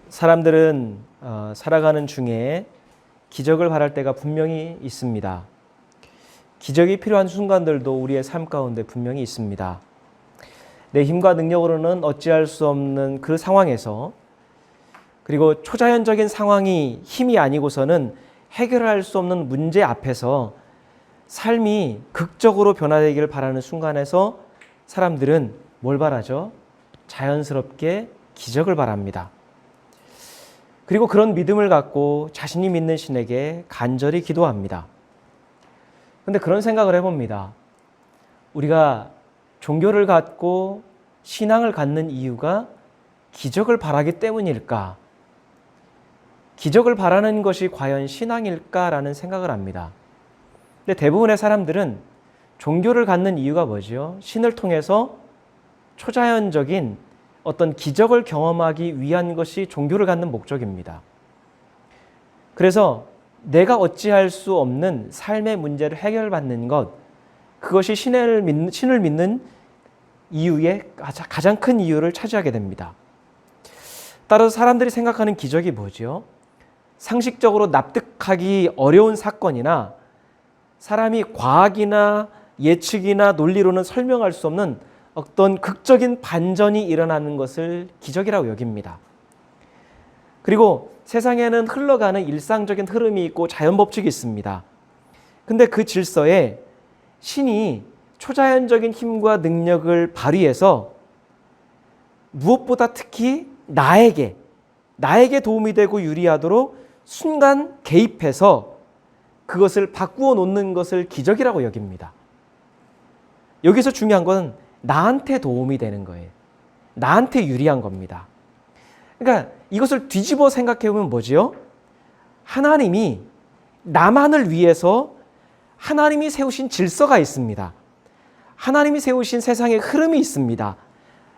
사람들은 살아가는 중에 기적을 바랄 때가 분명히 있습니다. 기적이 필요한 순간들도 우리의 삶 가운데 분명히 있습니다. 내 힘과 능력으로는 어찌할 수 없는 그 상황에서, 그리고 초자연적인 상황이 힘이 아니고서는 해결할 수 없는 문제 앞에서 삶이 극적으로 변화되기를 바라는 순간에서 사람들은 뭘 바라죠? 자연스럽게 기적을 바랍니다. 그리고 그런 믿음을 갖고 자신이 믿는 신에게 간절히 기도합니다. 그런데 그런 생각을 해봅니다. 우리가 종교를 갖고 신앙을 갖는 이유가 기적을 바라기 때문일까? 기적을 바라는 것이 과연 신앙일까라는 생각을 합니다. 근데 대부분의 사람들은 종교를 갖는 이유가 뭐죠? 신을 통해서 초자연적인 어떤 기적을 경험하기 위한 것이 종교를 갖는 목적입니다. 그래서 내가 어찌할 수 없는 삶의 문제를 해결받는 것, 그것이 신을 믿는 이유의 가장 큰 이유를 차지하게 됩니다. 따라서 사람들이 생각하는 기적이 뭐죠? 상식적으로 납득하기 어려운 사건이나 사람이 과학이나 예측이나 논리로는 설명할 수 없는 어떤 극적인 반전이 일어나는 것을 기적이라고 여깁니다. 그리고 세상에는 흘러가는 일상적인 흐름이 있고 자연 법칙이 있습니다. 근데 그 질서에 신이 초자연적인 힘과 능력을 발휘해서 무엇보다 특히 나에게 도움이 되고 유리하도록 순간 개입해서 그것을 바꾸어 놓는 것을 기적이라고 여깁니다. 여기서 중요한 건 나한테 도움이 되는 거예요. 나한테 유리한 겁니다. 그러니까 이것을 뒤집어 생각해 보면 뭐지요? 하나님이 나만을 위해서 하나님이 세우신 질서가 있습니다. 하나님이 세우신 세상의 흐름이 있습니다.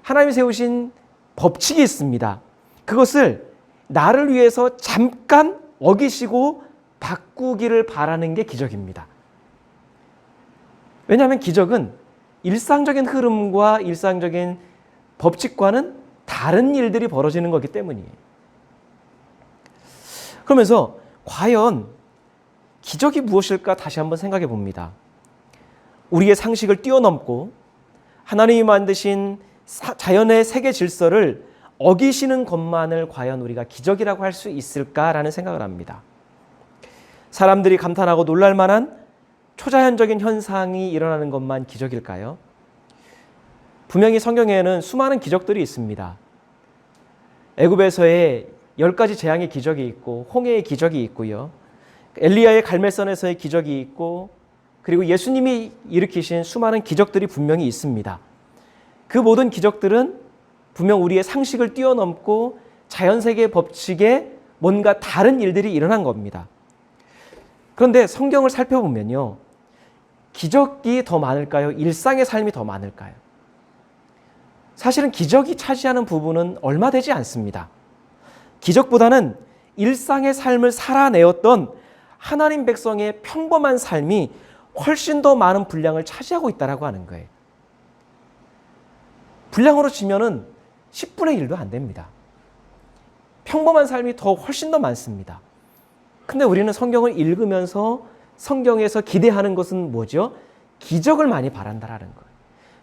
하나님이 세우신 법칙이 있습니다. 그것을 나를 위해서 잠깐 어기시고 바꾸기를 바라는 게 기적입니다. 왜냐하면 기적은 일상적인 흐름과 일상적인 법칙과는 다른 일들이 벌어지는 거기 때문이에요. 그러면서 과연 기적이 무엇일까 다시 한번 생각해 봅니다. 우리의 상식을 뛰어넘고 하나님이 만드신 자연의 세계 질서를 어기시는 것만을 과연 우리가 기적이라고 할 수 있을까라는 생각을 합니다. 사람들이 감탄하고 놀랄 만한 초자연적인 현상이 일어나는 것만 기적일까요? 분명히 성경에는 수많은 기적들이 있습니다. 애굽에서의 10가지 재앙의 기적이 있고 홍해의 기적이 있고요. 엘리야의 갈멜선에서의 기적이 있고, 그리고 예수님이 일으키신 수많은 기적들이 분명히 있습니다. 그 모든 기적들은 분명 우리의 상식을 뛰어넘고 자연세계의 법칙에 뭔가 다른 일들이 일어난 겁니다. 그런데 성경을 살펴보면요, 기적이 더 많을까요? 일상의 삶이 더 많을까요? 사실은 기적이 차지하는 부분은 얼마 되지 않습니다. 기적보다는 일상의 삶을 살아내었던 하나님 백성의 평범한 삶이 훨씬 더 많은 분량을 차지하고 있다고 하는 거예요. 분량으로 치면은 10분의 1도 안 됩니다. 평범한 삶이 훨씬 더 많습니다. 근데 우리는 성경을 읽으면서 성경에서 기대하는 것은 뭐죠? 기적을 많이 바란다라는 거예요.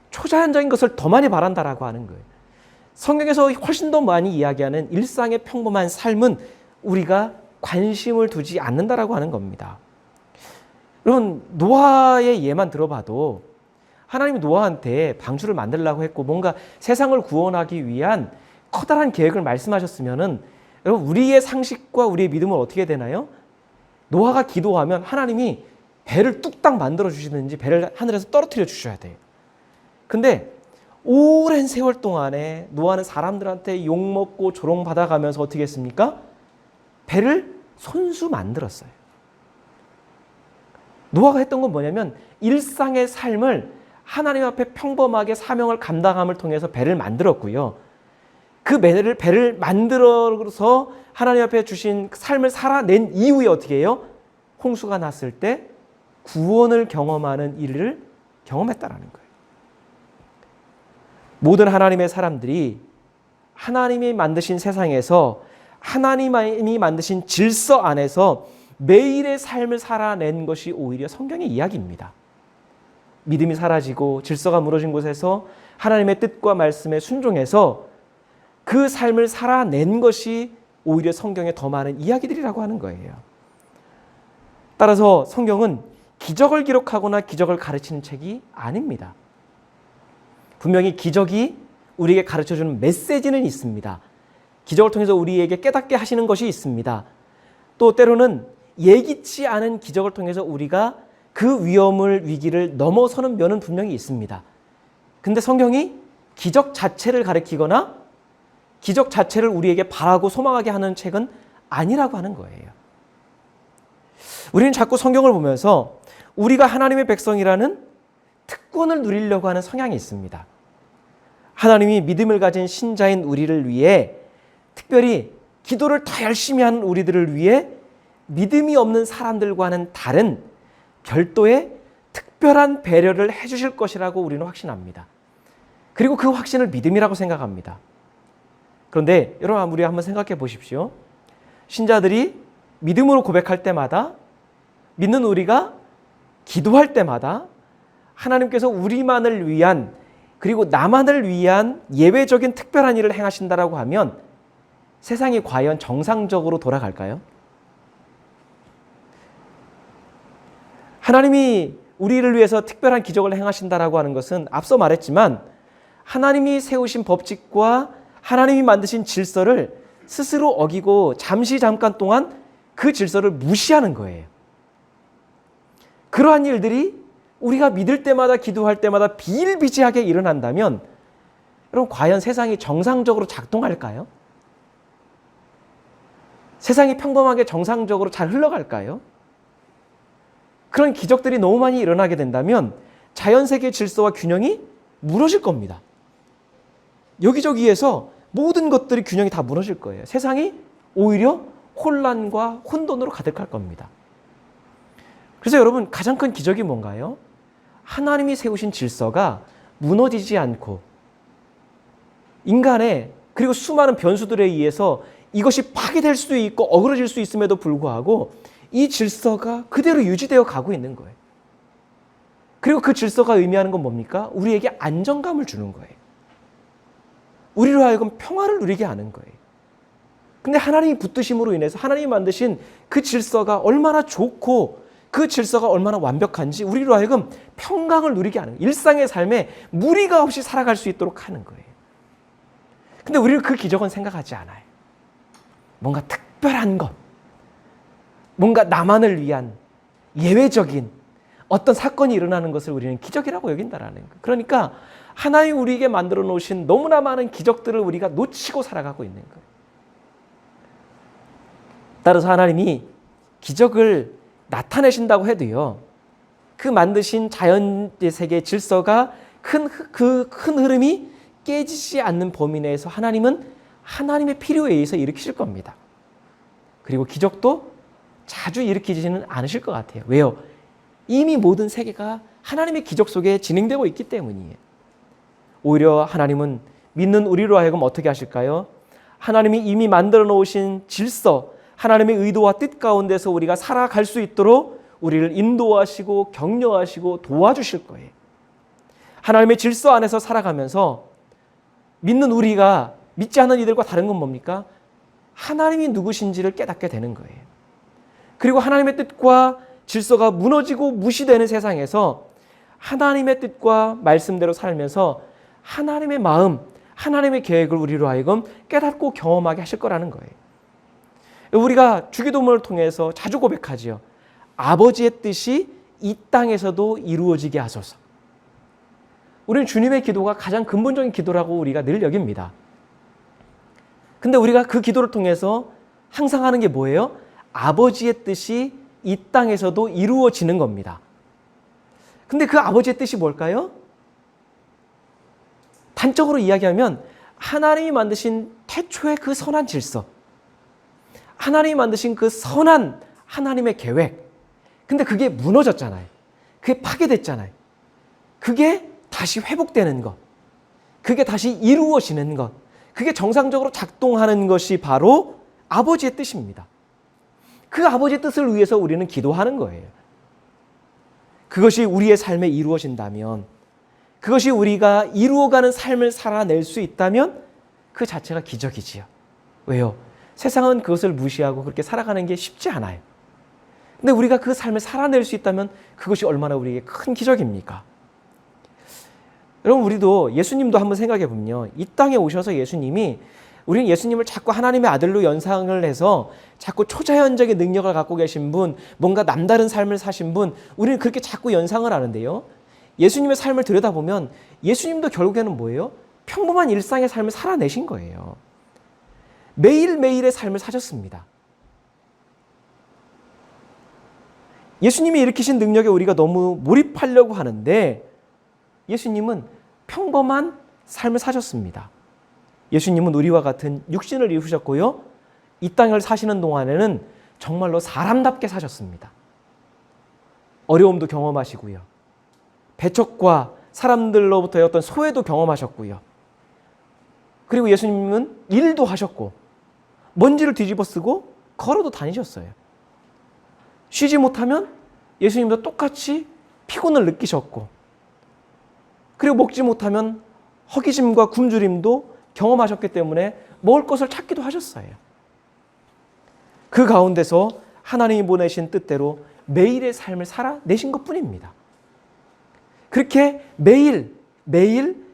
초자연적인 것을 더 많이 바란다라고 하는 거예요. 성경에서 훨씬 더 많이 이야기하는 일상의 평범한 삶은 우리가 관심을 두지 않는다라고 하는 겁니다. 여러분, 노아의 예만 들어봐도 하나님이 노아한테 방주를 만들려고 했고 뭔가 세상을 구원하기 위한 커다란 계획을 말씀하셨으면은, 여러분, 우리의 상식과 우리의 믿음은 어떻게 되나요? 노아가 기도하면 하나님이 배를 뚝딱 만들어 주시든지 배를 하늘에서 떨어뜨려 주셔야 돼요. 근데 오랜 세월 동안에 노아는 사람들한테 욕먹고 조롱받아가면서 어떻게 했습니까? 배를 손수 만들었어요. 노아가 했던 건 뭐냐면 일상의 삶을 하나님 앞에 평범하게 사명을 감당함을 통해서 배를 만들었고요. 그 배를 만들어서 하나님 앞에 주신 삶을 살아낸 이후에 어떻게 해요? 홍수가 났을 때 구원을 경험하는 일을 경험했다라는 거예요. 모든 하나님의 사람들이 하나님이 만드신 세상에서 하나님이 만드신 질서 안에서 매일의 삶을 살아낸 것이 오히려 성경의 이야기입니다. 믿음이 사라지고 질서가 무너진 곳에서 하나님의 뜻과 말씀에 순종해서 그 삶을 살아낸 것이 오히려 성경에 더 많은 이야기들이라고 하는 거예요. 따라서 성경은 기적을 기록하거나 기적을 가르치는 책이 아닙니다. 분명히 기적이 우리에게 가르쳐주는 메시지는 있습니다. 기적을 통해서 우리에게 깨닫게 하시는 것이 있습니다. 또 때로는 예기치 않은 기적을 통해서 우리가 그 위기를 넘어서는 면은 분명히 있습니다. 근데 성경이 기적 자체를 가르치거나 기적 자체를 우리에게 바라고 소망하게 하는 책은 아니라고 하는 거예요. 우리는 자꾸 성경을 보면서 우리가 하나님의 백성이라는 특권을 누리려고 하는 성향이 있습니다. 하나님이 믿음을 가진 신자인 우리를 위해 특별히 기도를 더 열심히 하는 우리들을 위해 믿음이 없는 사람들과는 다른 별도의 특별한 배려를 해주실 것이라고 우리는 확신합니다. 그리고 그 확신을 믿음이라고 생각합니다. 그런데 여러분 우리 한번 생각해 보십시오. 신자들이 믿음으로 고백할 때마다 믿는 우리가 기도할 때마다 하나님께서 우리만을 위한 그리고 나만을 위한 예외적인 특별한 일을 행하신다라고 하면 세상이 과연 정상적으로 돌아갈까요? 하나님이 우리를 위해서 특별한 기적을 행하신다라고 하는 것은 앞서 말했지만 하나님이 세우신 법칙과 하나님이 만드신 질서를 스스로 어기고 잠깐 동안 그 질서를 무시하는 거예요. 그러한 일들이 우리가 믿을 때마다 기도할 때마다 비일비재하게 일어난다면 여러분 과연 세상이 정상적으로 작동할까요? 세상이 평범하게 정상적으로 잘 흘러갈까요? 그런 기적들이 너무 많이 일어나게 된다면 자연세계의 질서와 균형이 무너질 겁니다. 여기저기에서 모든 것들이 균형이 다 무너질 거예요. 세상이 오히려 혼란과 혼돈으로 가득할 겁니다. 그래서 여러분 가장 큰 기적이 뭔가요? 하나님이 세우신 질서가 무너지지 않고 인간의 그리고 수많은 변수들에 의해서 이것이 파괴될 수도 있고 어그러질 수 있음에도 불구하고 이 질서가 그대로 유지되어 가고 있는 거예요. 그리고 그 질서가 의미하는 건 뭡니까? 우리에게 안정감을 주는 거예요. 우리로 하여금 평화를 누리게 하는 거예요. 근데 하나님이 붙드심으로 인해서 하나님이 만드신 그 질서가 얼마나 좋고 그 질서가 얼마나 완벽한지 우리로 하여금 평강을 누리게 하는 거예요. 일상의 삶에 무리가 없이 살아갈 수 있도록 하는 거예요. 근데 우리는 그 기적은 생각하지 않아요. 뭔가 특별한 것, 뭔가 나만을 위한 예외적인 어떤 사건이 일어나는 것을 우리는 기적이라고 여긴다라는 거예요. 그러니까 하나님이 우리에게 만들어 놓으신 너무나 많은 기적들을 우리가 놓치고 살아가고 있는 거예요. 따라서 하나님이 기적을 나타내신다고 해도요, 그 만드신 자연 세계의 질서가 큰 흐름이 깨지지 않는 범위 내에서 하나님은 하나님의 필요에 의해서 일으키실 겁니다. 그리고 기적도 자주 일으키지는 않으실 것 같아요. 왜요? 이미 모든 세계가 하나님의 기적 속에 진행되고 있기 때문이에요. 오히려 하나님은 믿는 우리로 하여금 어떻게 하실까요? 하나님이 이미 만들어 놓으신 질서, 하나님의 의도와 뜻 가운데서 우리가 살아갈 수 있도록 우리를 인도하시고 격려하시고 도와주실 거예요. 하나님의 질서 안에서 살아가면서 믿는 우리가 믿지 않는 이들과 다른 건 뭡니까? 하나님이 누구신지를 깨닫게 되는 거예요. 그리고 하나님의 뜻과 질서가 무너지고 무시되는 세상에서 하나님의 뜻과 말씀대로 살면서 하나님의 마음, 하나님의 계획을 우리로 하여금 깨닫고 경험하게 하실 거라는 거예요. 우리가 주기도문을 통해서 자주 고백하지요. 아버지의 뜻이 이 땅에서도 이루어지게 하소서. 우리는 주님의 기도가 가장 근본적인 기도라고 우리가 늘 여깁니다. 근데 우리가 그 기도를 통해서 항상 하는 게 뭐예요? 아버지의 뜻이 이 땅에서도 이루어지는 겁니다. 근데 그 아버지의 뜻이 뭘까요? 단적으로 이야기하면 하나님이 만드신 태초의 그 선한 질서, 하나님이 만드신 그 선한 하나님의 계획, 근데 그게 무너졌잖아요. 그게 파괴됐잖아요. 그게 다시 회복되는 것, 그게 다시 이루어지는 것, 그게 정상적으로 작동하는 것이 바로 아버지의 뜻입니다. 그 아버지의 뜻을 위해서 우리는 기도하는 거예요. 그것이 우리의 삶에 이루어진다면, 그것이 우리가 이루어가는 삶을 살아낼 수 있다면 그 자체가 기적이지요. 왜요? 세상은 그것을 무시하고 그렇게 살아가는 게 쉽지 않아요. 근데 우리가 그 삶을 살아낼 수 있다면 그것이 얼마나 우리에게 큰 기적입니까? 여러분, 우리도 예수님도 한번 생각해 보면요. 이 땅에 오셔서 우리는 예수님을 자꾸 하나님의 아들로 연상을 해서 자꾸 초자연적인 능력을 갖고 계신 분, 뭔가 남다른 삶을 사신 분, 우리는 그렇게 자꾸 연상을 하는데요. 예수님의 삶을 들여다보면 예수님도 결국에는 뭐예요? 평범한 일상의 삶을 살아내신 거예요. 매일매일의 삶을 사셨습니다. 예수님이 일으키신 능력에 우리가 너무 몰입하려고 하는데 예수님은 평범한 삶을 사셨습니다. 예수님은 우리와 같은 육신을 입으셨고요. 이 땅을 사시는 동안에는 정말로 사람답게 사셨습니다. 어려움도 경험하시고요. 배척과 사람들로부터의 어떤 소외도 경험하셨고요. 그리고 예수님은 일도 하셨고 먼지를 뒤집어 쓰고 걸어도 다니셨어요. 쉬지 못하면 예수님도 똑같이 피곤을 느끼셨고, 그리고 먹지 못하면 허기짐과 굶주림도 경험하셨기 때문에 먹을 것을 찾기도 하셨어요. 그 가운데서 하나님이 보내신 뜻대로 매일의 삶을 살아내신 것뿐입니다. 그렇게 매일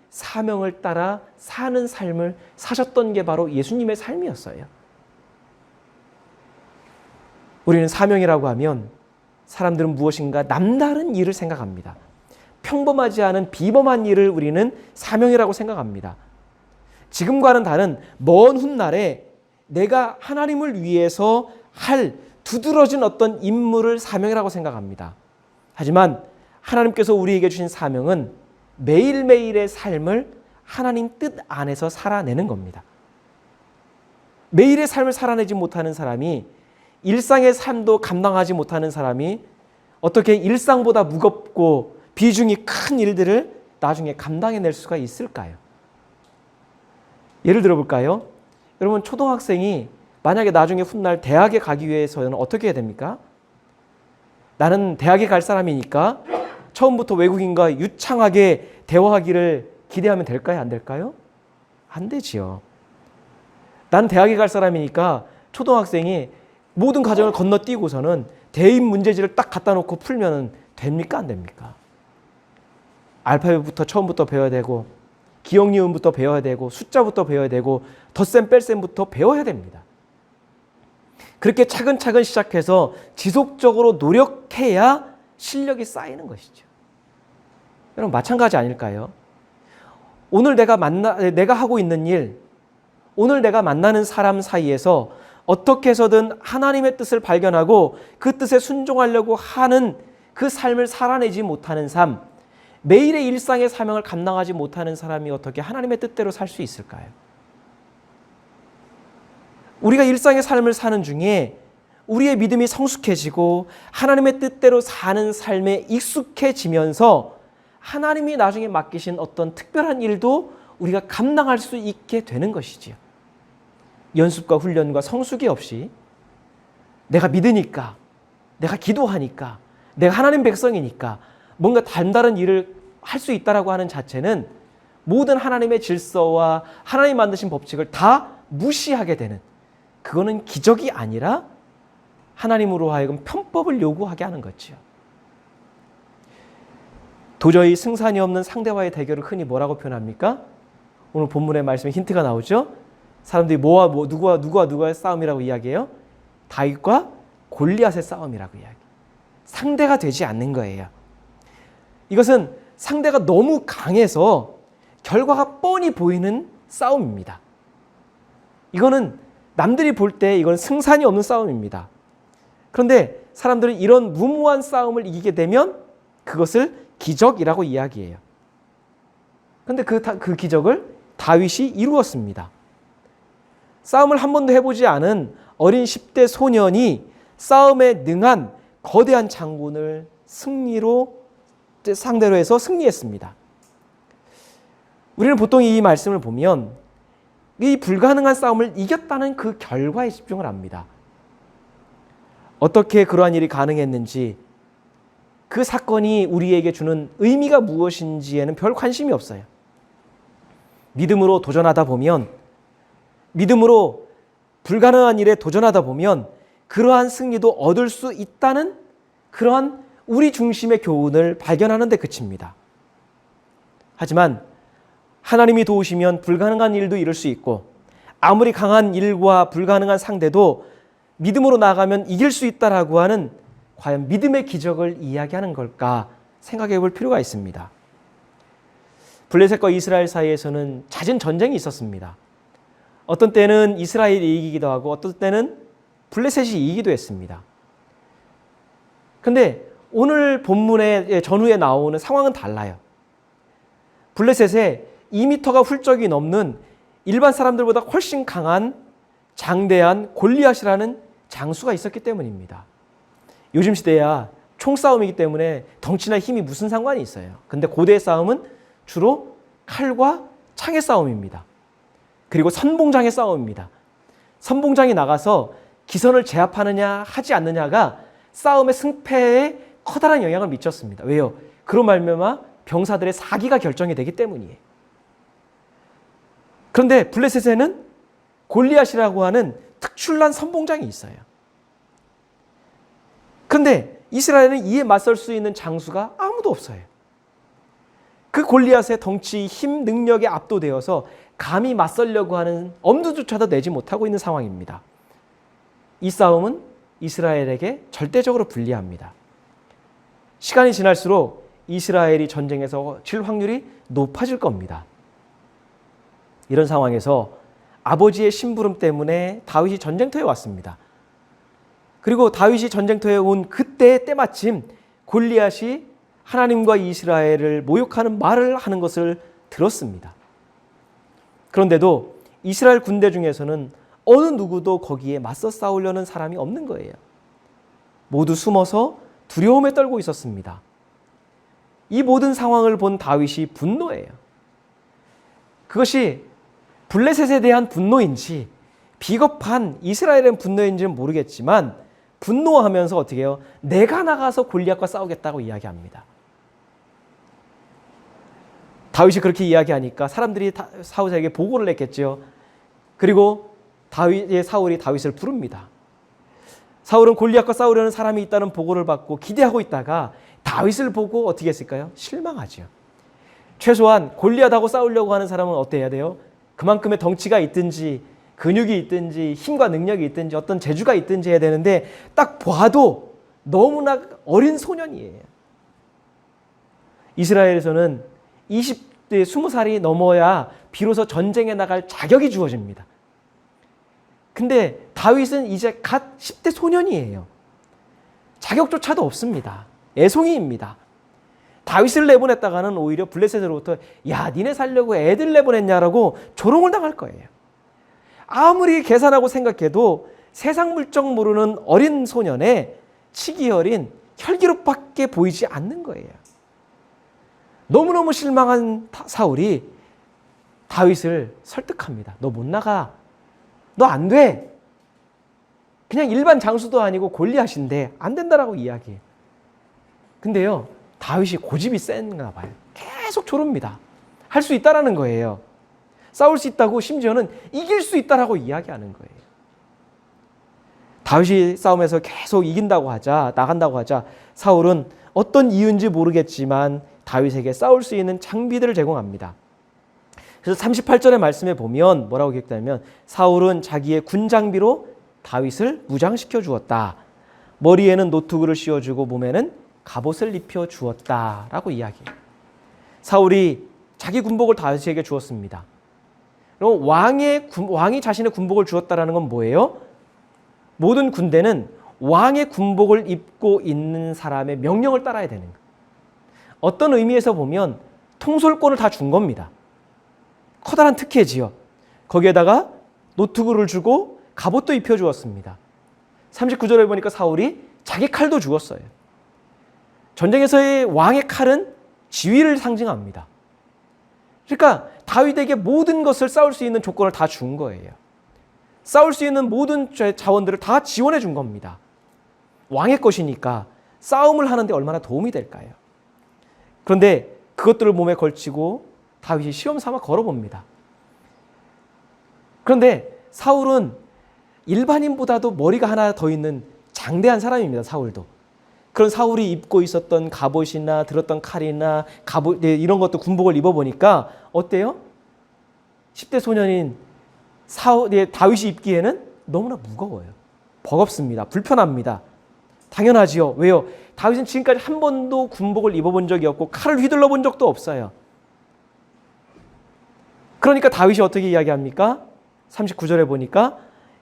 사명을 따라 사는 삶을 사셨던 게 바로 예수님의 삶이었어요. 우리는 사명이라고 하면 사람들은 무엇인가 남다른 일을 생각합니다. 평범하지 않은 비범한 일을 우리는 사명이라고 생각합니다. 지금과는 다른 먼 훗날에 내가 하나님을 위해서 할 두드러진 어떤 임무를 사명이라고 생각합니다. 하지만 하나님께서 우리에게 주신 사명은 매일매일의 삶을 하나님 뜻 안에서 살아내는 겁니다. 매일의 삶을 살아내지 못하는 사람이, 일상의 삶도 감당하지 못하는 사람이 어떻게 일상보다 무겁고 비중이 큰 일들을 나중에 감당해낼 수가 있을까요? 예를 들어볼까요? 여러분, 초등학생이 만약에 나중에 훗날 대학에 가기 위해서는 어떻게 해야 됩니까? 나는 대학에 갈 사람이니까 처음부터 외국인과 유창하게 대화하기를 기대하면 될까요? 안 될까요? 안 되지요. 나는 대학에 갈 사람이니까 초등학생이 모든 과정을 건너뛰고서는 대입 문제지를 딱 갖다 놓고 풀면 됩니까? 안 됩니까? 알파벳부터 처음부터 배워야 되고, 기억 니은부터 배워야 되고, 숫자부터 배워야 되고, 덧셈 뺄셈부터 배워야 됩니다. 그렇게 차근차근 시작해서 지속적으로 노력해야 실력이 쌓이는 것이죠. 여러분, 마찬가지 아닐까요? 오늘 내가 하고 있는 일, 오늘 내가 만나는 사람 사이에서 어떻게 해서든 하나님의 뜻을 발견하고 그 뜻에 순종하려고 하는 그 삶을 살아내지 못하는 삶, 매일의 일상의 사명을 감당하지 못하는 사람이 어떻게 하나님의 뜻대로 살 수 있을까요? 우리가 일상의 삶을 사는 중에 우리의 믿음이 성숙해지고 하나님의 뜻대로 사는 삶에 익숙해지면서 하나님이 나중에 맡기신 어떤 특별한 일도 우리가 감당할 수 있게 되는 것이지요. 연습과 훈련과 성숙이 없이 내가 믿으니까, 내가 기도하니까, 내가 하나님 백성이니까 뭔가 다른 일을 할 수 있다라고 하는 자체는 모든 하나님의 질서와 하나님 만드신 법칙을 다 무시하게 되는, 그거는 기적이 아니라 하나님으로 하여금 편법을 요구하게 하는 거지요. 도저히 승산이 없는 상대와의 대결을 흔히 뭐라고 표현합니까? 오늘 본문의 말씀에 힌트가 나오죠. 사람들이 누구와 싸움이라고 이야기해요? 다윗과 골리앗의 싸움이라고 이야기해요. 상대가 되지 않는 거예요. 이것은 상대가 너무 강해서 결과가 뻔히 보이는 싸움입니다. 이거는 남들이 볼 때 이건 승산이 없는 싸움입니다. 그런데 사람들은 이런 무모한 싸움을 이기게 되면 그것을 기적이라고 이야기해요. 그런데 그 기적을 다윗이 이루었습니다. 싸움을 한 번도 해보지 않은 어린 10대 소년이 싸움에 능한 거대한 장군을 상대로 해서 승리했습니다. 우리는 보통 이 말씀을 보면 이 불가능한 싸움을 이겼다는 그 결과에 집중을 합니다. 어떻게 그러한 일이 가능했는지, 그 사건이 우리에게 주는 의미가 무엇인지에는 별 관심이 없어요. 믿음으로 도전하다 보면, 믿음으로 불가능한 일에 도전하다 보면 그러한 승리도 얻을 수 있다는 그러한 우리 중심의 교훈을 발견하는 데 그칩니다. 하지만 하나님이 도우시면 불가능한 일도 이룰 수 있고, 아무리 강한 일과 불가능한 상대도 믿음으로 나아가면 이길 수 있다라고 하는, 과연 믿음의 기적을 이야기하는 걸까 생각해 볼 필요가 있습니다. 블레셋과 이스라엘 사이에서는 잦은 전쟁이 있었습니다. 어떤 때는 이스라엘이 이기기도 하고 어떤 때는 블레셋이 이기기도 했습니다. 그런데 오늘 본문의 전후에 나오는 상황은 달라요. 블레셋에 2m가 훌쩍이 넘는 일반 사람들보다 훨씬 강한 장대한 골리앗이라는 장수가 있었기 때문입니다. 요즘 시대야 총싸움이기 때문에 덩치나 힘이 무슨 상관이 있어요. 근데 고대의 싸움은 주로 칼과 창의 싸움입니다. 그리고 선봉장의 싸움입니다. 선봉장이 나가서 기선을 제압하느냐 하지 않느냐가 싸움의 승패에 커다란 영향을 미쳤습니다. 왜요? 그로 말미암아 병사들의 사기가 결정이 되기 때문이에요. 그런데 블레셋에는 골리앗이라고 하는 특출난 선봉장이 있어요. 그런데 이스라엘은 이에 맞설 수 있는 장수가 아무도 없어요. 그 골리앗의 덩치, 힘, 능력에 압도되어서 감히 맞설려고 하는 엄두조차도 내지 못하고 있는 상황입니다. 이 싸움은 이스라엘에게 절대적으로 불리합니다. 시간이 지날수록 이스라엘이 전쟁에서 질 확률이 높아질 겁니다. 이런 상황에서 아버지의 심부름 때문에 다윗이 전쟁터에 왔습니다. 그리고 다윗이 전쟁터에 온 그때 때마침 골리앗이 하나님과 이스라엘을 모욕하는 말을 하는 것을 들었습니다. 그런데도 이스라엘 군대 중에서는 어느 누구도 거기에 맞서 싸우려는 사람이 없는 거예요. 모두 숨어서 두려움에 떨고 있었습니다. 이 모든 상황을 본 다윗이 분노해요. 그것이 블레셋에 대한 분노인지 비겁한 이스라엘의 분노인지는 모르겠지만 분노하면서 어떻게 해요? 내가 나가서 골리앗과 싸우겠다고 이야기합니다. 다윗이 그렇게 이야기하니까 사람들이 사울에게 보고를 했겠죠. 그리고 사울이 다윗을 부릅니다. 사울은 골리앗과 싸우려는 사람이 있다는 보고를 받고 기대하고 있다가 다윗을 보고 어떻게 했을까요? 실망하죠. 최소한 골리앗하고 싸우려고 하는 사람은 어때야 돼요? 그만큼의 덩치가 있든지 근육이 있든지 힘과 능력이 있든지 어떤 재주가 있든지 해야 되는데 딱 봐도 너무나 어린 소년이에요. 이스라엘에서는 20대 20살이 넘어야 비로소 전쟁에 나갈 자격이 주어집니다. 근데 다윗은 이제 갓 10대 소년이에요. 자격조차도 없습니다. 애송이입니다. 다윗을 내보냈다가는 오히려 블레셋으로부터 야 니네 살려고 애들 내보냈냐라고 조롱을 당할 거예요. 아무리 계산하고 생각해도 세상 물정 모르는 어린 소년의 치기 어린 혈기롭밖에 보이지 않는 거예요. 너무너무 실망한 사울이 다윗을 설득합니다. 너 못 나가. 너 안 돼. 그냥 일반 장수도 아니고 골리앗인데 안 된다라고 이야기해요. 근데요, 다윗이 고집이 센가 봐요. 계속 조릅니다. 할 수 있다라는 거예요. 싸울 수 있다고 심지어는 이길 수 있다라고 이야기하는 거예요. 다윗이 싸움에서 계속 이긴다고 하자, 나간다고 하자 사울은 어떤 이유인지 모르겠지만 다윗에게 싸울 수 있는 장비들을 제공합니다. 그래서 38절의 말씀에 보면 뭐라고 기록되냐면 사울은 자기의 군 장비로 다윗을 무장시켜 주었다. 머리에는 노트구를 씌워주고 몸에는 갑옷을 입혀 주었다라고 이야기해요. 사울이 자기 군복을 다윗에게 주었습니다. 그럼 왕이 자신의 군복을 주었다라는 건 뭐예요? 모든 군대는 왕의 군복을 입고 있는 사람의 명령을 따라야 되는 거예요. 어떤 의미에서 보면 통솔권을 다 준 겁니다. 커다란 특혜지요. 거기에다가 노트구를 주고 갑옷도 입혀주었습니다. 39절에 보니까 사울이 자기 칼도 주었어요. 전쟁에서의 왕의 칼은 지위를 상징합니다. 그러니까 다윗에게 모든 것을 싸울 수 있는 조건을 다 준 거예요. 싸울 수 있는 모든 자원들을 다 지원해 준 겁니다. 왕의 것이니까 싸움을 하는데 얼마나 도움이 될까요? 그런데 그것들을 몸에 걸치고 다윗이 시험 삼아 걸어봅니다. 그런데 사울은 일반인보다도 머리가 하나 더 있는 장대한 사람입니다. 사울도. 그런 사울이 입고 있었던 갑옷이나 들었던 칼이나 이런 것도 군복을 입어보니까 어때요? 10대 소년인 다윗이 입기에는 너무나 무거워요. 버겁습니다. 불편합니다. 당연하지요. 왜요? 다윗은 지금까지 한 번도 군복을 입어본 적이 없고 칼을 휘둘러 본 적도 없어요. 그러니까 다윗이 어떻게 이야기합니까? 39절에 보니까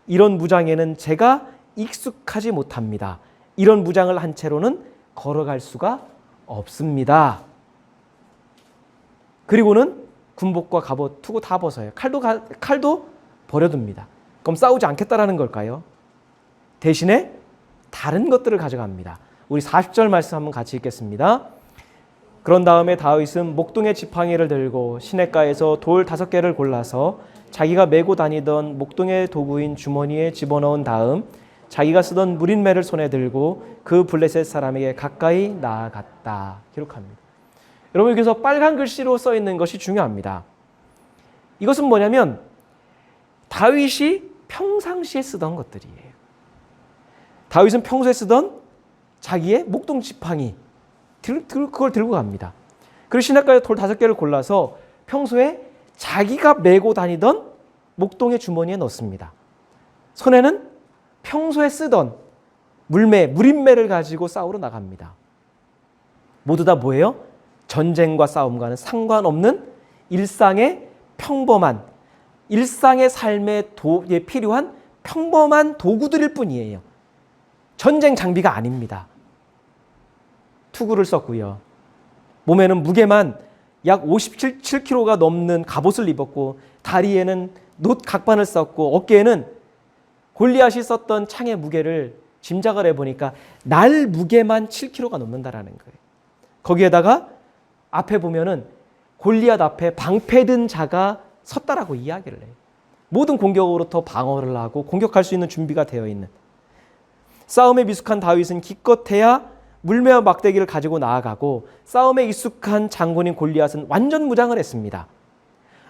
이런 무장에는 제가 익숙하지 못합니다. 이런 무장을 한 채로는 걸어갈 수가 없습니다. 그리고는 군복과 갑옷, 투구 다 벗어요. 칼도 버려둡니다. 그럼 싸우지 않겠다라는 걸까요? 대신에 다른 것들을 가져갑니다. 우리 40절 말씀 한번 같이 읽겠습니다. 그런 다음에 다윗은 목동의 지팡이를 들고 시냇가에서 돌 5개를 골라서 자기가 메고 다니던 목동의 도구인 주머니에 집어넣은 다음 자기가 쓰던 무린매를 손에 들고 그 블레셋 사람에게 가까이 나아갔다. 기록합니다. 여러분, 여기서 빨간 글씨로 써 있는 것이 중요합니다. 이것은 뭐냐면 다윗이 평상시에 쓰던 것들이에요. 다윗은 평소에 쓰던 자기의 목동 지팡이 그걸 들고 갑니다. 그리고 시냇가에 돌 5개를 골라서 평소에 자기가 메고 다니던 목동의 주머니에 넣습니다. 손에는 평소에 쓰던 무린매를 가지고 싸우러 나갑니다. 모두 다 뭐예요? 전쟁과 싸움과는 상관없는 일상의 평범한, 일상의 삶에 필요한 평범한 도구들일 뿐이에요. 전쟁 장비가 아닙니다. 투구를 썼고요. 몸에는 무게만 약 57kg가 넘는 갑옷을 입었고 다리에는 놋 각반을 썼고 어깨에는 골리앗이 썼던 창의 무게를 짐작을 해보니까 날 무게만 7kg가 넘는다라는 거예요. 거기에다가 앞에 보면은 골리앗 앞에 방패든 자가 섰다라고 이야기를 해요. 모든 공격으로부터 방어를 하고 공격할 수 있는 준비가 되어 있는. 싸움에 미숙한 다윗은 기껏해야 물매와 막대기를 가지고 나아가고 싸움에 익숙한 장군인 골리앗은 완전 무장을 했습니다.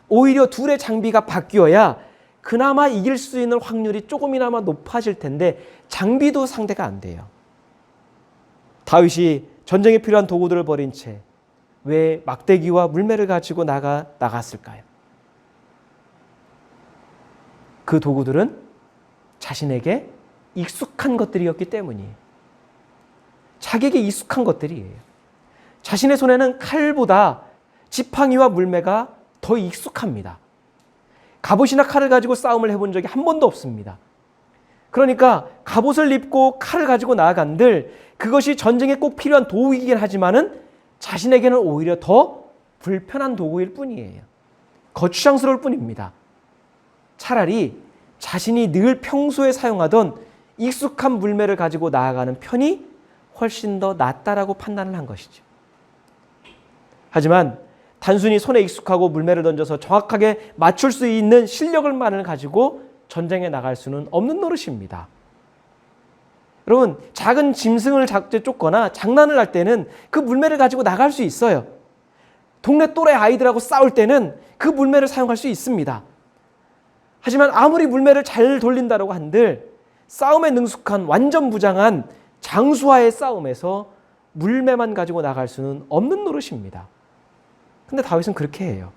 오히려 둘의 장비가 바뀌어야 그나마 이길 수 있는 확률이 조금이나마 높아질 텐데 장비도 상대가 안 돼요. 다윗이 전쟁에 필요한 도구들을 버린 채 왜 막대기와 물매를 가지고 나갔을까요? 그 도구들은 자신에게 익숙한 것들이었기 때문이에요. 자기에게 익숙한 것들이에요. 자신의 손에는 칼보다 지팡이와 물매가 더 익숙합니다. 갑옷이나 칼을 가지고 싸움을 해본 적이 한 번도 없습니다. 그러니까 갑옷을 입고 칼을 가지고 나아간들 그것이 전쟁에 꼭 필요한 도구이긴 하지만은 자신에게는 오히려 더 불편한 도구일 뿐이에요. 거추장스러울 뿐입니다. 차라리 자신이 늘 평소에 사용하던 익숙한 물매를 가지고 나아가는 편이 훨씬 더 낫다라고 판단을 한 것이죠. 하지만 단순히 손에 익숙하고 물매를 던져서 정확하게 맞출 수 있는 실력을만을 가지고 전쟁에 나갈 수는 없는 노릇입니다. 여러분, 작은 짐승을 쫓거나 장난을 할 때는 그 물매를 가지고 나갈 수 있어요. 동네 또래 아이들하고 싸울 때는 그 물매를 사용할 수 있습니다. 하지만 아무리 물매를 잘 돌린다고 한들 싸움에 능숙한 완전 무장한 장수와의 싸움에서 물매만 가지고 나갈 수는 없는 노릇입니다. 근데 다윗은 그렇게 해요.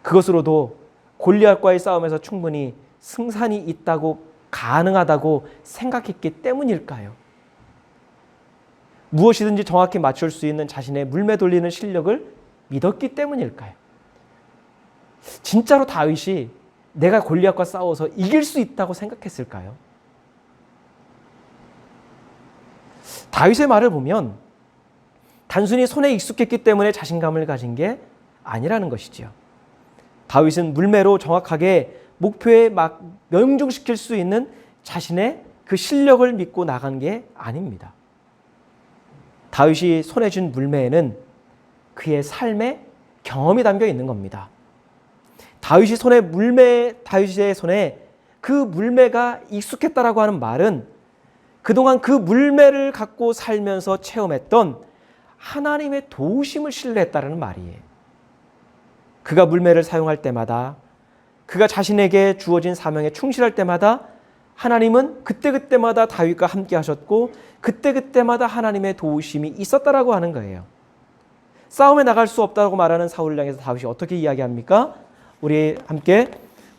그것으로도 골리앗과의 싸움에서 충분히 승산이 있다고 가능하다고 생각했기 때문일까요? 무엇이든지 정확히 맞출 수 있는 자신의 물매 돌리는 실력을 믿었기 때문일까요? 진짜로 다윗이 내가 골리앗과 싸워서 이길 수 있다고 생각했을까요? 다윗의 말을 보면 단순히 손에 익숙했기 때문에 자신감을 가진 게 아니라는 것이지요. 다윗은 물매로 정확하게 목표에 명중시킬 수 있는 자신의 그 실력을 믿고 나간 게 아닙니다. 다윗이 손에 쥔 물매에는 그의 삶의 경험이 담겨 있는 겁니다. 다윗의 손에 그 물매가 익숙했다라고 하는 말은 그동안 그 물매를 갖고 살면서 체험했던 하나님의 도우심을 신뢰했다는 말이에요. 그가 물매를 사용할 때마다, 그가 자신에게 주어진 사명에 충실할 때마다 하나님은 그때그때마다 다윗과 함께 하셨고 그때그때마다 하나님의 도우심이 있었다라고 하는 거예요. 싸움에 나갈 수 없다고 말하는 사울을 향해서 다윗이 어떻게 이야기합니까? 우리 함께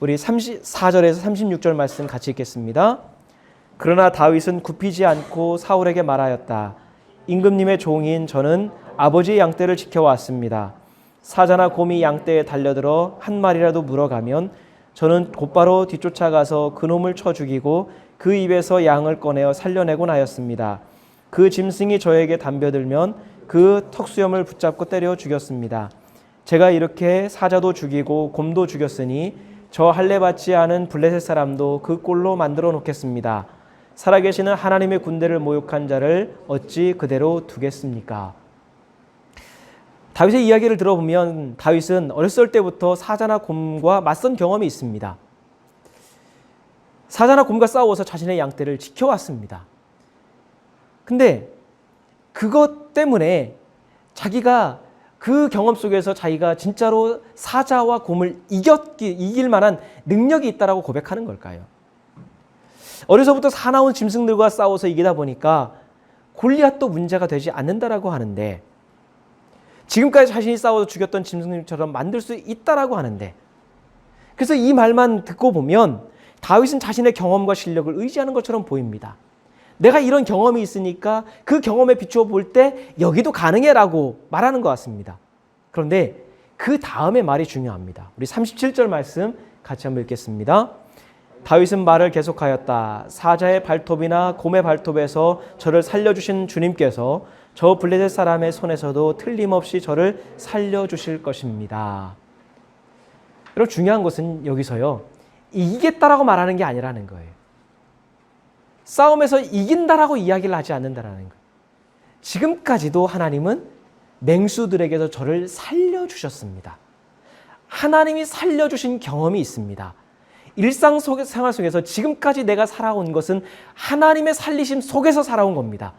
우리 34절에서 36절 말씀 같이 읽겠습니다. 그러나 다윗은 굽히지 않고 사울에게 말하였다. 임금님의 종인 저는 아버지의 양떼를 지켜왔습니다. 사자나 곰이 양떼에 달려들어 한 마리라도 물어가면 저는 곧바로 뒤쫓아가서 그놈을 쳐 죽이고 그 입에서 양을 꺼내어 살려내곤 하였습니다. 그 짐승이 저에게 덤벼들면 그 턱수염을 붙잡고 때려 죽였습니다. 제가 이렇게 사자도 죽이고 곰도 죽였으니 저 할례 받지 않은 블레셋 사람도 그 꼴로 만들어 놓겠습니다. 살아계시는 하나님의 군대를 모욕한 자를 어찌 그대로 두겠습니까? 다윗의 이야기를 들어보면 다윗은 어렸을 때부터 사자나 곰과 맞선 경험이 있습니다. 사자나 곰과 싸워서 자신의 양떼를 지켜왔습니다. 근데 그것 때문에 자기가 그 경험 속에서 자기가 진짜로 사자와 곰을 이길 만한 능력이 있다라고 고백하는 걸까요? 어려서부터 사나운 짐승들과 싸워서 이기다 보니까 골리앗도 문제가 되지 않는다라고 하는데, 지금까지 자신이 싸워서 죽였던 짐승들처럼 만들 수 있다라고 하는데, 그래서 이 말만 듣고 보면 다윗은 자신의 경험과 실력을 의지하는 것처럼 보입니다. 내가 이런 경험이 있으니까 그 경험에 비추어 볼 때 여기도 가능해라고 말하는 것 같습니다. 그런데 그 다음의 말이 중요합니다. 우리 37절 말씀 같이 한번 읽겠습니다. 다윗은 말을 계속하였다. 사자의 발톱이나 곰의 발톱에서 저를 살려주신 주님께서 저 블레셋 사람의 손에서도 틀림없이 저를 살려주실 것입니다. 여러분, 중요한 것은 여기서요, 이기겠다라고 말하는 게 아니라는 거예요. 싸움에서 이긴다라고 이야기를 하지 않는다라는 거예요. 지금까지도 하나님은 맹수들에게서 저를 살려주셨습니다. 하나님이 살려주신 경험이 있습니다. 일상생활 속에서 지금까지 내가 살아온 것은 하나님의 살리심 속에서 살아온 겁니다.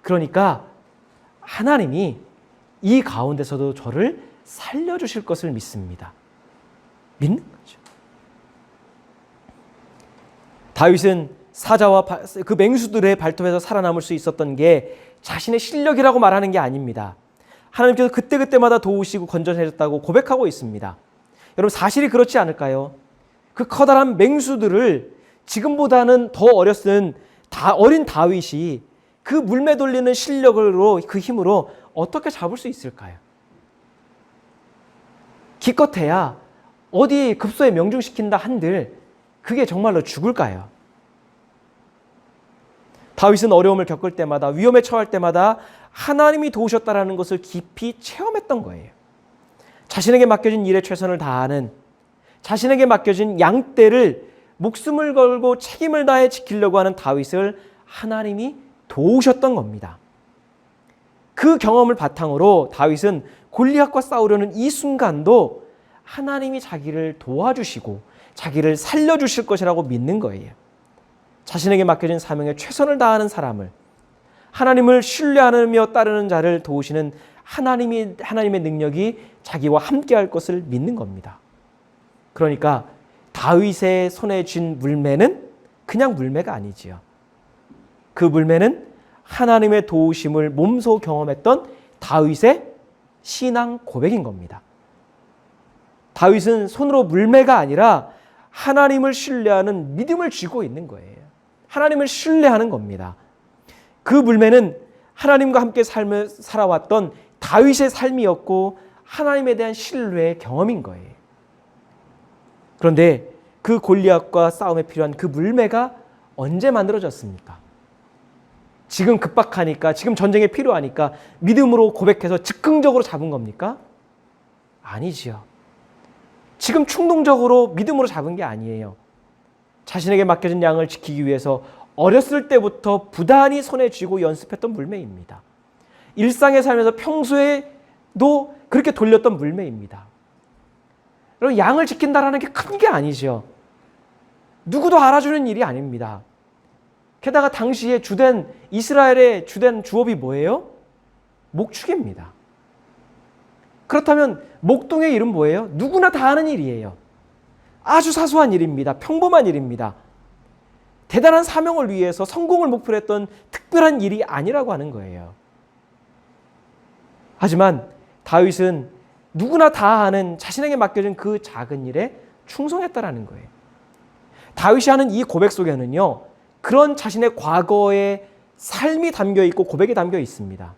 그러니까 하나님이 이 가운데서도 저를 살려주실 것을 믿습니다. 믿는 거죠. 다윗은 사자와 그 맹수들의 발톱에서 살아남을 수 있었던 게 자신의 실력이라고 말하는 게 아닙니다. 하나님께서 그때그때마다 도우시고 건져내셨다고 고백하고 있습니다. 여러분, 사실이 그렇지 않을까요? 그 커다란 맹수들을 지금보다는 더 어린 다윗이 그 물매 돌리는 실력으로, 그 힘으로 어떻게 잡을 수 있을까요? 기껏해야 어디 급소에 명중시킨다 한들 그게 정말로 죽을까요? 다윗은 어려움을 겪을 때마다, 위험에 처할 때마다 하나님이 도우셨다라는 것을 깊이 체험했던 거예요. 자신에게 맡겨진 일에 최선을 다하는, 자신에게 맡겨진 양떼를 목숨을 걸고 책임을 다해 지키려고 하는 다윗을 하나님이 도우셨던 겁니다. 그 경험을 바탕으로 다윗은 골리앗과 싸우려는 이 순간도 하나님이 자기를 도와주시고 자기를 살려주실 것이라고 믿는 거예요. 자신에게 맡겨진 사명에 최선을 다하는 사람을, 하나님을 신뢰하며 따르는 자를 도우시는 하나님의 능력이 자기와 함께할 것을 믿는 겁니다. 그러니까 다윗의 손에 쥔 물매는 그냥 물매가 아니지요. 그 물매는 하나님의 도우심을 몸소 경험했던 다윗의 신앙 고백인 겁니다. 다윗은 손으로 물매가 아니라 하나님을 신뢰하는 믿음을 쥐고 있는 거예요. 하나님을 신뢰하는 겁니다. 그 물매는 하나님과 함께 살아왔던 다윗의 삶이었고 하나님에 대한 신뢰의 경험인 거예요. 그런데 그 골리앗과 싸움에 필요한 그 물매가 언제 만들어졌습니까? 지금 급박하니까, 지금 전쟁에 필요하니까 믿음으로 고백해서 즉흥적으로 잡은 겁니까? 아니지요. 지금 충동적으로 믿음으로 잡은 게 아니에요. 자신에게 맡겨진 양을 지키기 위해서 어렸을 때부터 부단히 손에 쥐고 연습했던 물매입니다. 일상의 삶에서 평소에 그렇게 돌렸던 물매입니다. 여러분, 양을 지킨다라는 게 큰 게 아니죠. 누구도 알아주는 일이 아닙니다. 게다가 당시에 이스라엘의 주된 주업이 뭐예요? 목축입니다. 그렇다면 목동의 일은 뭐예요? 누구나 다 하는 일이에요. 아주 사소한 일입니다. 평범한 일입니다. 대단한 사명을 위해서 성공을 목표로 했던 특별한 일이 아니라고 하는 거예요. 하지만 다윗은 누구나 다 하는 자신에게 맡겨진 그 작은 일에 충성했다라는 거예요. 다윗이 하는 이 고백 속에는요, 그런 자신의 과거의 삶이 담겨 있고 고백이 담겨 있습니다.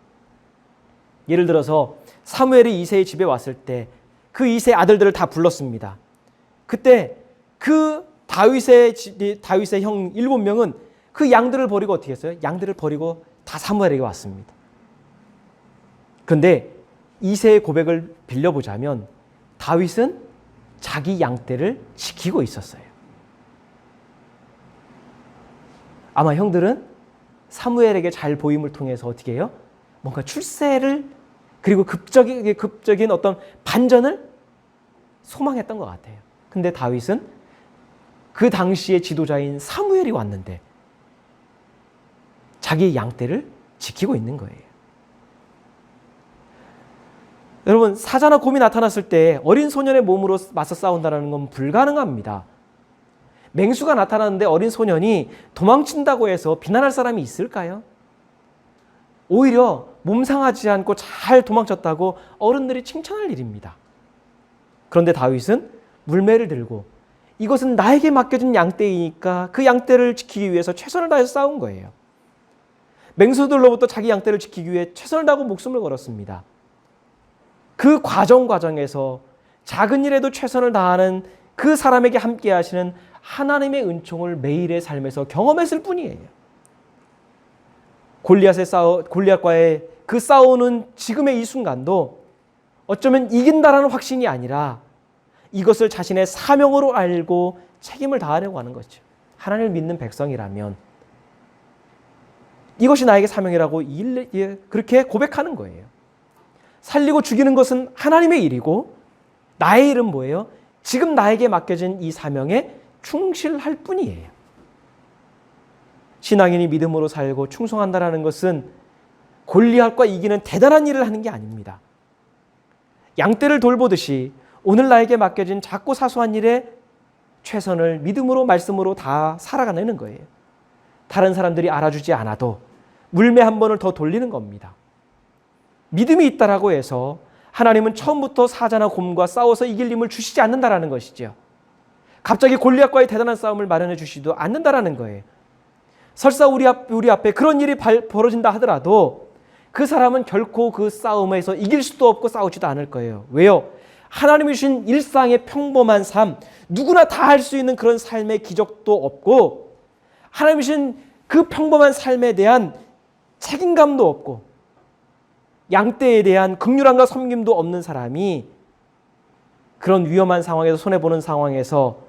예를 들어서 사무엘이 이새의 집에 왔을 때 그 이새의 아들들을 다 불렀습니다. 그때 그 다윗의 형 7명은 그 양들을 버리고 어떻게 했어요? 양들을 버리고 다 사무엘에게 왔습니다. 그런데 이새의 고백을 빌려보자면 다윗은 자기 양떼를 지키고 있었어요. 아마 형들은 사무엘에게 잘 보임을 통해서 어떻게 해요? 뭔가 출세를 그리고 급적인 어떤 반전을 소망했던 것 같아요. 근데 다윗은 그 당시의 지도자인 사무엘이 왔는데 자기의 양떼를 지키고 있는 거예요. 여러분, 사자나 곰이 나타났을 때 어린 소년의 몸으로 맞서 싸운다는 건 불가능합니다. 맹수가 나타났는데 어린 소년이 도망친다고 해서 비난할 사람이 있을까요? 오히려 몸 상하지 않고 잘 도망쳤다고 어른들이 칭찬할 일입니다. 그런데 다윗은 물매를 들고 이것은 나에게 맡겨진 양떼이니까 그 양떼를 지키기 위해서 최선을 다해서 싸운 거예요. 맹수들로부터 자기 양떼를 지키기 위해 최선을 다하고 목숨을 걸었습니다. 그 과정에서 작은 일에도 최선을 다하는 그 사람에게 함께 하시는 하나님의 은총을 매일의 삶에서 경험했을 뿐이에요. 골리앗과의 그 싸우는 지금의 이 순간도 어쩌면 이긴다라는 확신이 아니라 이것을 자신의 사명으로 알고 책임을 다하려고 하는 거죠. 하나님을 믿는 백성이라면 이것이 나에게 사명이라고 그렇게 고백하는 거예요. 살리고 죽이는 것은 하나님의 일이고 나의 일은 뭐예요? 지금 나에게 맡겨진 이 사명에 충실할 뿐이에요. 신앙인이 믿음으로 살고 충성한다는 것은 골리앗과 이기는 대단한 일을 하는 게 아닙니다. 양떼를 돌보듯이 오늘 나에게 맡겨진 작고 사소한 일에 최선을 믿음으로 말씀으로 다 살아가는 거예요. 다른 사람들이 알아주지 않아도 물매 한 번을 더 돌리는 겁니다. 믿음이 있다라고 해서 하나님은 처음부터 사자나 곰과 싸워서 이길 힘을 주시지 않는다라는 것이죠. 갑자기 골리앗과의 대단한 싸움을 마련해 주시지도 않는다라는 거예요. 설사 우리 앞에 그런 일이 벌어진다 하더라도 그 사람은 결코 그 싸움에서 이길 수도 없고 싸우지도 않을 거예요. 왜요? 하나님이 주신 일상의 평범한 삶, 누구나 다 할 수 있는 그런 삶의 기적도 없고 하나님이 주신 그 평범한 삶에 대한 책임감도 없고 양떼에 대한 긍휼함과 섬김도 없는 사람이 그런 위험한 상황에서 손해보는 상황에서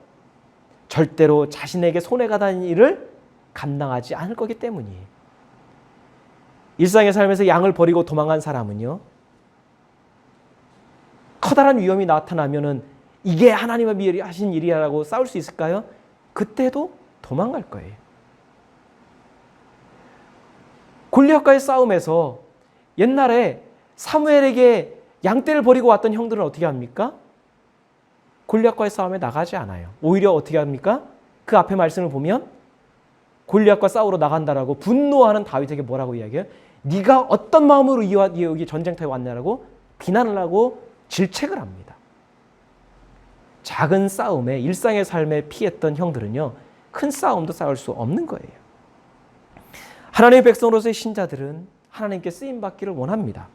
절대로 자신에게 손해가 닿는 일을 감당하지 않을 거기 때문이에요. 일상의 삶에서 양을 버리고 도망간 사람은요, 커다란 위험이 나타나면은 이게 하나님의 하신 일이라고 싸울 수 있을까요? 그때도 도망갈 거예요. 골리앗과의 싸움에서 옛날에 사무엘에게 양떼를 버리고 왔던 형들은 어떻게 합니까? 골리앗과의 싸움에 나가지 않아요. 오히려 어떻게 합니까? 그 앞에 말씀을 보면 골리앗과 싸우러 나간다라고 분노하는 다윗에게 뭐라고 이야기해요? 네가 어떤 마음으로 여기 전쟁터에 왔냐라고 비난을 하고 질책을 합니다. 작은 싸움에 일상의 삶에 피했던 형들은요, 큰 싸움도 싸울 수 없는 거예요. 하나님의 백성으로서의 신자들은 하나님께 쓰임받기를 원합니다.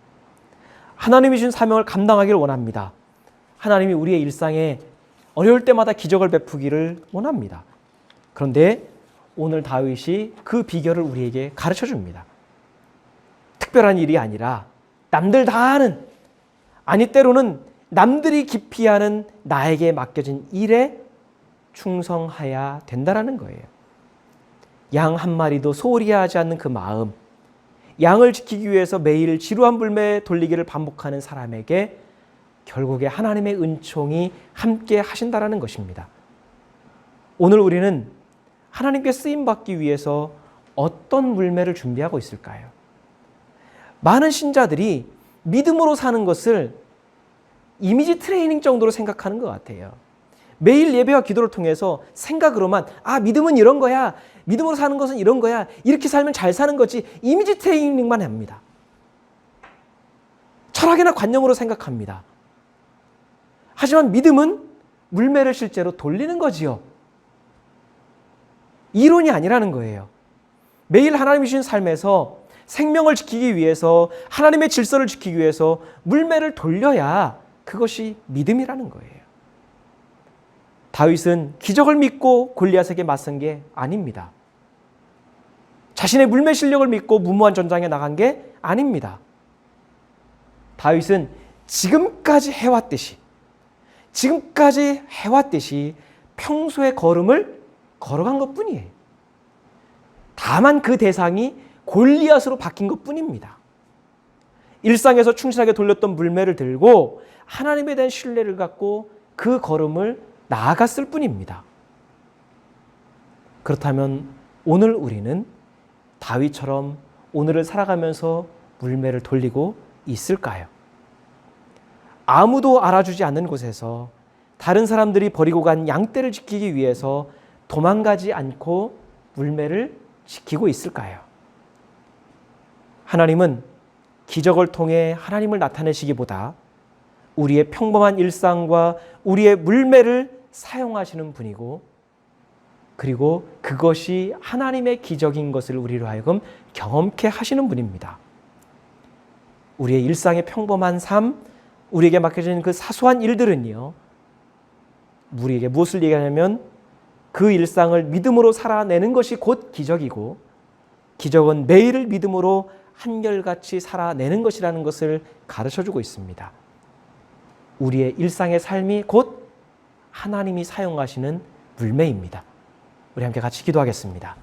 하나님이 주신 사명을 감당하기를 원합니다. 하나님이 우리의 일상에 어려울 때마다 기적을 베푸기를 원합니다. 그런데 오늘 다윗이 그 비결을 우리에게 가르쳐 줍니다. 특별한 일이 아니라 남들 다 하는, 아니 때로는 남들이 기피하는 나에게 맡겨진 일에 충성해야 된다라는 거예요. 양 한 마리도 소홀히 하지 않는 그 마음, 양을 지키기 위해서 매일 지루한 물매 돌리기를 반복하는 사람에게 결국에 하나님의 은총이 함께 하신다라는 것입니다. 오늘 우리는 하나님께 쓰임받기 위해서 어떤 물매를 준비하고 있을까요? 많은 신자들이 믿음으로 사는 것을 이미지 트레이닝 정도로 생각하는 것 같아요. 매일 예배와 기도를 통해서 생각으로만 믿음은 이런 거야. 믿음으로 사는 것은 이런 거야. 이렇게 살면 잘 사는 거지. 이미지 트레이닝만 합니다. 철학이나 관념으로 생각합니다. 하지만 믿음은 물매를 실제로 돌리는 거지요. 이론이 아니라는 거예요. 매일 하나님이 주신 삶에서 생명을 지키기 위해서 하나님의 질서를 지키기 위해서 물매를 돌려야 그것이 믿음이라는 거예요. 다윗은 기적을 믿고 골리앗에게 맞선 게 아닙니다. 자신의 물매 실력을 믿고 무모한 전장에 나간 게 아닙니다. 다윗은 지금까지 해왔듯이 평소의 걸음을 걸어간 것뿐이에요. 다만 그 대상이 골리앗으로 바뀐 것뿐입니다. 일상에서 충실하게 돌렸던 물매를 들고 하나님에 대한 신뢰를 갖고 그 걸음을 나아갔을 뿐입니다. 그렇다면 오늘 우리는 다윗처럼 오늘을 살아가면서 물매를 돌리고 있을까요? 아무도 알아주지 않는 곳에서 다른 사람들이 버리고 간 양떼를 지키기 위해서 도망가지 않고 물매를 지키고 있을까요? 하나님은 기적을 통해 하나님을 나타내시기보다 우리의 평범한 일상과 우리의 물매를 사용하시는 분이고, 그리고 그것이 하나님의 기적인 것을 우리로 하여금 경험케 하시는 분입니다. 우리의 일상의 평범한 삶, 우리에게 맡겨진 그 사소한 일들은요, 우리에게 무엇을 얘기하냐면 그 일상을 믿음으로 살아내는 것이 곧 기적이고, 기적은 매일을 믿음으로 한결같이 살아내는 것이라는 것을 가르쳐주고 있습니다. 우리의 일상의 삶이 곧 하나님이 사용하시는 물매입니다. 우리 함께 같이 기도하겠습니다.